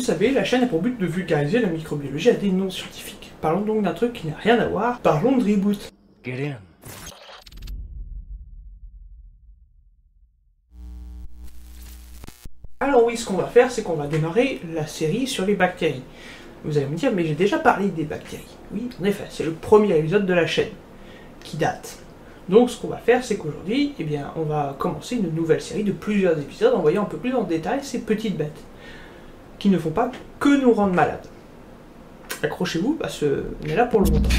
Vous savez, la chaîne a pour but de vulgariser la microbiologie à des non-scientifiques. Parlons donc d'un truc qui n'a rien à voir, parlons de reboot. Get in. Alors oui, ce qu'on va faire, c'est qu'on va démarrer la série sur les bactéries. Vous allez me dire, mais j'ai déjà parlé des bactéries. Oui, en effet, c'est le premier épisode de la chaîne, qui date. Donc ce qu'on va faire, c'est qu'aujourd'hui, eh bien, on va commencer une nouvelle série de plusieurs épisodes en voyant un peu plus en détail ces petites bêtes, qui ne font pas que nous rendre malades. Accrochez-vous, parce qu'on est là pour le longtemps.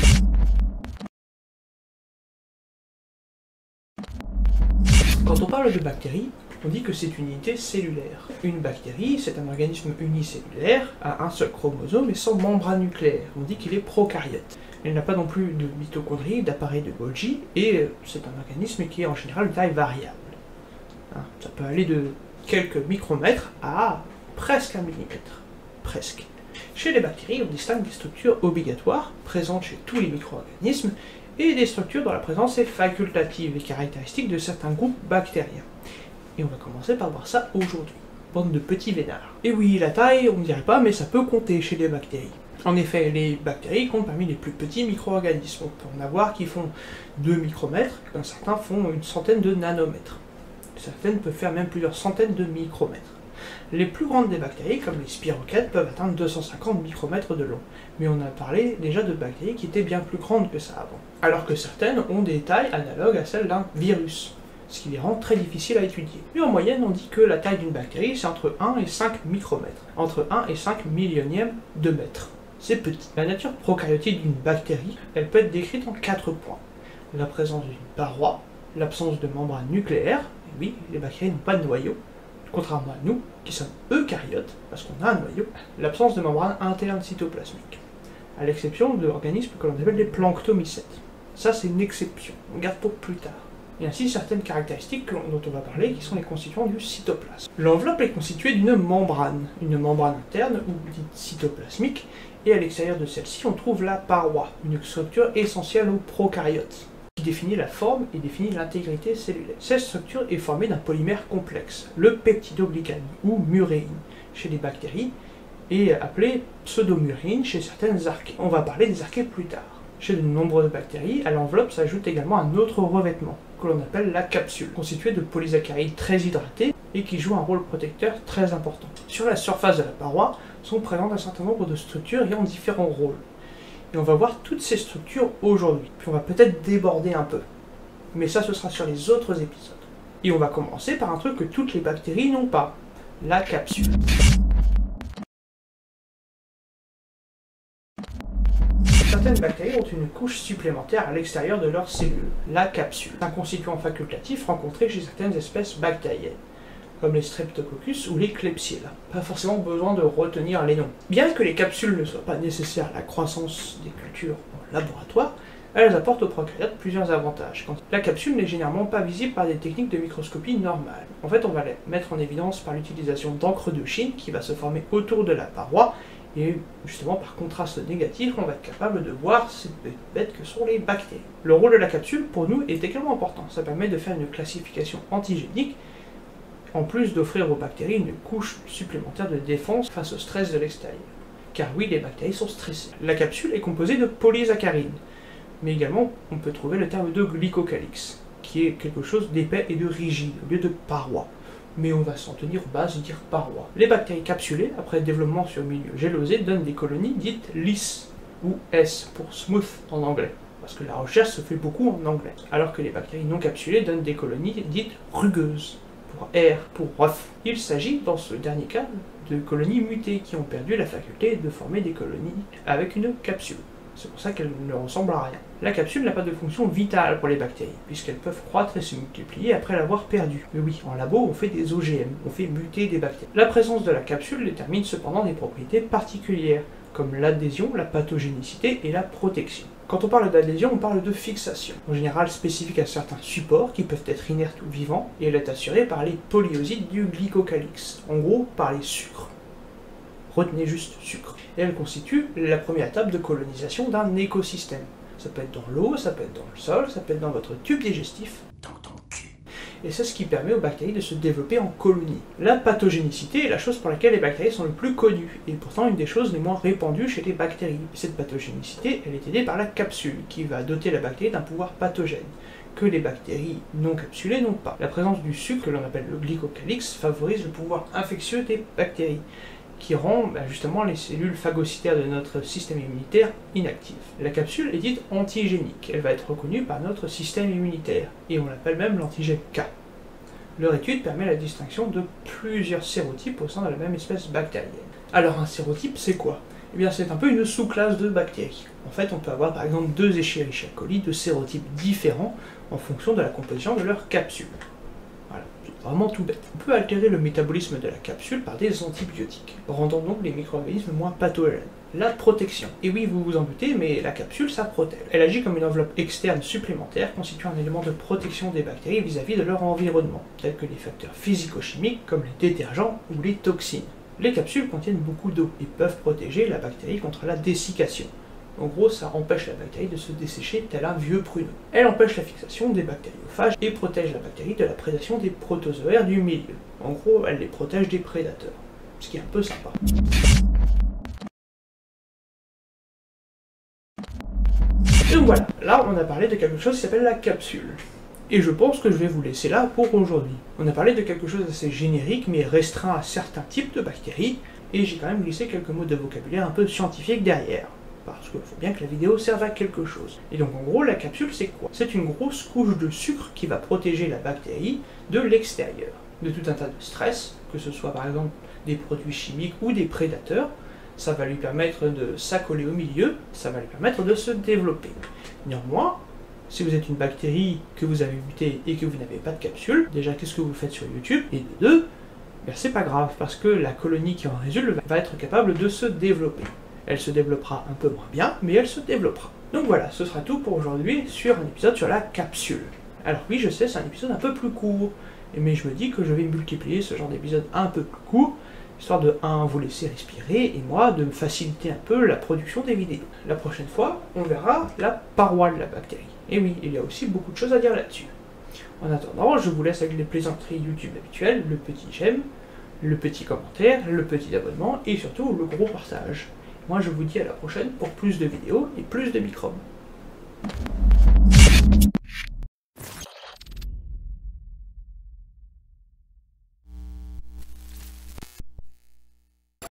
Quand on parle de bactéries, on dit que c'est une unité cellulaire. Une bactérie, c'est un organisme unicellulaire, à un seul chromosome et sans membrane nucléaire. On dit qu'il est prokaryote. Elle n'a pas non plus de mitochondries, d'appareil de Golgi, et c'est un organisme qui est en général de taille variable. Ça peut aller de quelques micromètres à presque 1 millimètre. Presque. Chez les bactéries, on distingue des structures obligatoires, présentes chez tous les micro-organismes, et des structures dont la présence est facultative et caractéristique de certains groupes bactériens. Et on va commencer par voir ça aujourd'hui. Bande de petits vénards. Et oui, la taille, on ne dirait pas, mais ça peut compter chez les bactéries. En effet, les bactéries comptent parmi les plus petits micro-organismes. On peut en avoir qui font 2 micromètres, certains font une centaine de nanomètres. Certaines peuvent faire même plusieurs centaines de micromètres. Les plus grandes des bactéries, comme les spirochètes, peuvent atteindre 250 micromètres de long. Mais on a parlé déjà de bactéries qui étaient bien plus grandes que ça avant. Alors que certaines ont des tailles analogues à celles d'un virus, ce qui les rend très difficiles à étudier. Mais en moyenne, on dit que la taille d'une bactérie, c'est entre 1 et 5 micromètres, entre 1 et 5 millionièmes de mètre. C'est petit. La nature prokaryotique d'une bactérie, elle peut être décrite en 4 points. La présence d'une paroi, l'absence de membrane nucléaire, et oui, les bactéries n'ont pas de noyau, contrairement à nous, qui sommes eucaryotes, parce qu'on a un noyau, l'absence de membrane interne cytoplasmique, à l'exception de l'organisme que l'on appelle les planctomycètes. Ça, c'est une exception, on garde pour plus tard. Et ainsi certaines caractéristiques dont on va parler qui sont les constituants du cytoplasme. L'enveloppe est constituée d'une membrane interne ou dite cytoplasmique, et à l'extérieur de celle-ci on trouve la paroi, une structure essentielle aux prokaryotes, qui définit la forme et définit l'intégrité cellulaire. Cette structure est formée d'un polymère complexe, le peptidoglycane ou muréine chez les bactéries, et appelé pseudomurine chez certaines archées. On va parler des archées plus tard. Chez de nombreuses bactéries, à l'enveloppe s'ajoute également un autre revêtement, que l'on appelle la capsule, constituée de polysaccharides très hydratés et qui joue un rôle protecteur très important. Sur la surface de la paroi sont présentes un certain nombre de structures ayant différents rôles. Et on va voir toutes ces structures aujourd'hui, puis on va peut-être déborder un peu. Mais ça, ce sera sur les autres épisodes. Et on va commencer par un truc que toutes les bactéries n'ont pas, la capsule. Certaines bactéries ont une couche supplémentaire à l'extérieur de leurs cellules, la capsule, un constituant facultatif rencontré chez certaines espèces bactériennes, comme les Streptococcus ou les Klebsiella. Pas forcément besoin de retenir les noms. Bien que les capsules ne soient pas nécessaires à la croissance des cultures en laboratoire, elles apportent aux prokaryotes plusieurs avantages. La capsule n'est généralement pas visible par des techniques de microscopie normales. En fait, on va les mettre en évidence par l'utilisation d'encre de Chine qui va se former autour de la paroi, et justement par contraste négatif, on va être capable de voir ces bêtes que sont les bactéries. Le rôle de la capsule, pour nous, est également important. Ça permet de faire une classification antigénique, en plus d'offrir aux bactéries une couche supplémentaire de défense face au stress de l'extérieur. Car oui, les bactéries sont stressées. La capsule est composée de polysaccharides, mais également on peut trouver le terme de glycocalyx, qui est quelque chose d'épais et de rigide, au lieu de paroi. Mais on va s'en tenir aux bases de dire paroi. Les bactéries capsulées, après développement sur milieu gélosé, donnent des colonies dites lisses, ou S pour smooth en anglais, parce que la recherche se fait beaucoup en anglais. Alors que les bactéries non capsulées donnent des colonies dites rugueuses, pour R, pour rough. Il s'agit, dans ce dernier cas, de colonies mutées qui ont perdu la faculté de former des colonies avec une capsule. C'est pour ça qu'elles ne ressemblent à rien. La capsule n'a pas de fonction vitale pour les bactéries, puisqu'elles peuvent croître et se multiplier après l'avoir perdue. Mais oui, en labo, on fait des OGM, on fait muter des bactéries. La présence de la capsule détermine cependant des propriétés particulières, comme l'adhésion, la pathogénicité et la protection. Quand on parle d'adhésion, on parle de fixation, en général spécifique à certains supports qui peuvent être inertes ou vivants, et elle est assurée par les polyosides du glycocalyx, en gros par les sucres. Retenez juste sucre. Et elle constitue la première étape de colonisation d'un écosystème. Ça peut être dans l'eau, ça peut être dans le sol, ça peut être dans votre tube digestif, dans ton cul. et c'est ce qui permet aux bactéries de se développer en colonie. La pathogénicité est la chose pour laquelle les bactéries sont le plus connues, et pourtant une des choses les moins répandues chez les bactéries. Et cette pathogénicité, elle est aidée par la capsule, qui va doter la bactérie d'un pouvoir pathogène, que les bactéries non capsulées n'ont pas. La présence du sucre, que l'on appelle le glycocalyx, favorise le pouvoir infectieux des bactéries, qui rend justement les cellules phagocytaires de notre système immunitaire inactives. La capsule est dite antigénique, elle va être reconnue par notre système immunitaire, et on l'appelle même l'antigène K. Leur étude permet la distinction de plusieurs sérotypes au sein de la même espèce bactérienne. Alors un sérotype, c'est quoi? Eh bien c'est un peu une sous-classe de bactéries. En fait, on peut avoir par exemple 2 Escherichia coli de sérotypes différents en fonction de la composition de leur capsule. Voilà, c'est vraiment tout bête. On peut altérer le métabolisme de la capsule par des antibiotiques, rendant donc les micro-organismes moins pathogènes. La protection. Et oui, vous vous en doutez, mais la capsule, ça protège. Elle agit comme une enveloppe externe supplémentaire, constituant un élément de protection des bactéries vis-à-vis de leur environnement, tels que les facteurs physico-chimiques comme les détergents ou les toxines. Les capsules contiennent beaucoup d'eau et peuvent protéger la bactérie contre la dessiccation. En gros, ça empêche la bactérie de se dessécher tel un vieux pruneau. Elle empêche la fixation des bactériophages et protège la bactérie de la prédation des protozoaires du milieu. En gros, elle les protège des prédateurs, ce qui est un peu sympa. Donc voilà, là on a parlé de quelque chose qui s'appelle la capsule. Et je pense que je vais vous laisser là pour aujourd'hui. On a parlé de quelque chose d'assez générique mais restreint à certains types de bactéries, et j'ai quand même glissé quelques mots de vocabulaire un peu scientifique derrière. Parce qu'il faut bien que la vidéo serve à quelque chose. Et donc en gros, la capsule c'est quoi? C'est une grosse couche de sucre qui va protéger la bactérie de l'extérieur, de tout un tas de stress, que ce soit par exemple des produits chimiques ou des prédateurs. Ça va lui permettre de s'accoler au milieu, ça va lui permettre de se développer. Néanmoins, si vous êtes une bactérie que vous avez mutée et que vous n'avez pas de capsule, déjà qu'est-ce que vous faites sur YouTube? Et de deux, ben c'est pas grave, parce que la colonie qui en résulte va être capable de se développer. Elle se développera un peu moins bien, mais elle se développera. Donc voilà, ce sera tout pour aujourd'hui sur un épisode sur la capsule. Alors oui, je sais, c'est un épisode un peu plus court, mais je me dis que je vais multiplier ce genre d'épisode un peu plus court, histoire de 1, vous laisser respirer, et moi, de me faciliter un peu la production des vidéos. La prochaine fois, on verra la paroi de la bactérie. Et oui, il y a aussi beaucoup de choses à dire là-dessus. En attendant, je vous laisse avec les plaisanteries YouTube habituelles, le petit j'aime, le petit commentaire, le petit abonnement, et surtout le gros partage. Moi, je vous dis à la prochaine pour plus de vidéos et plus de microbes.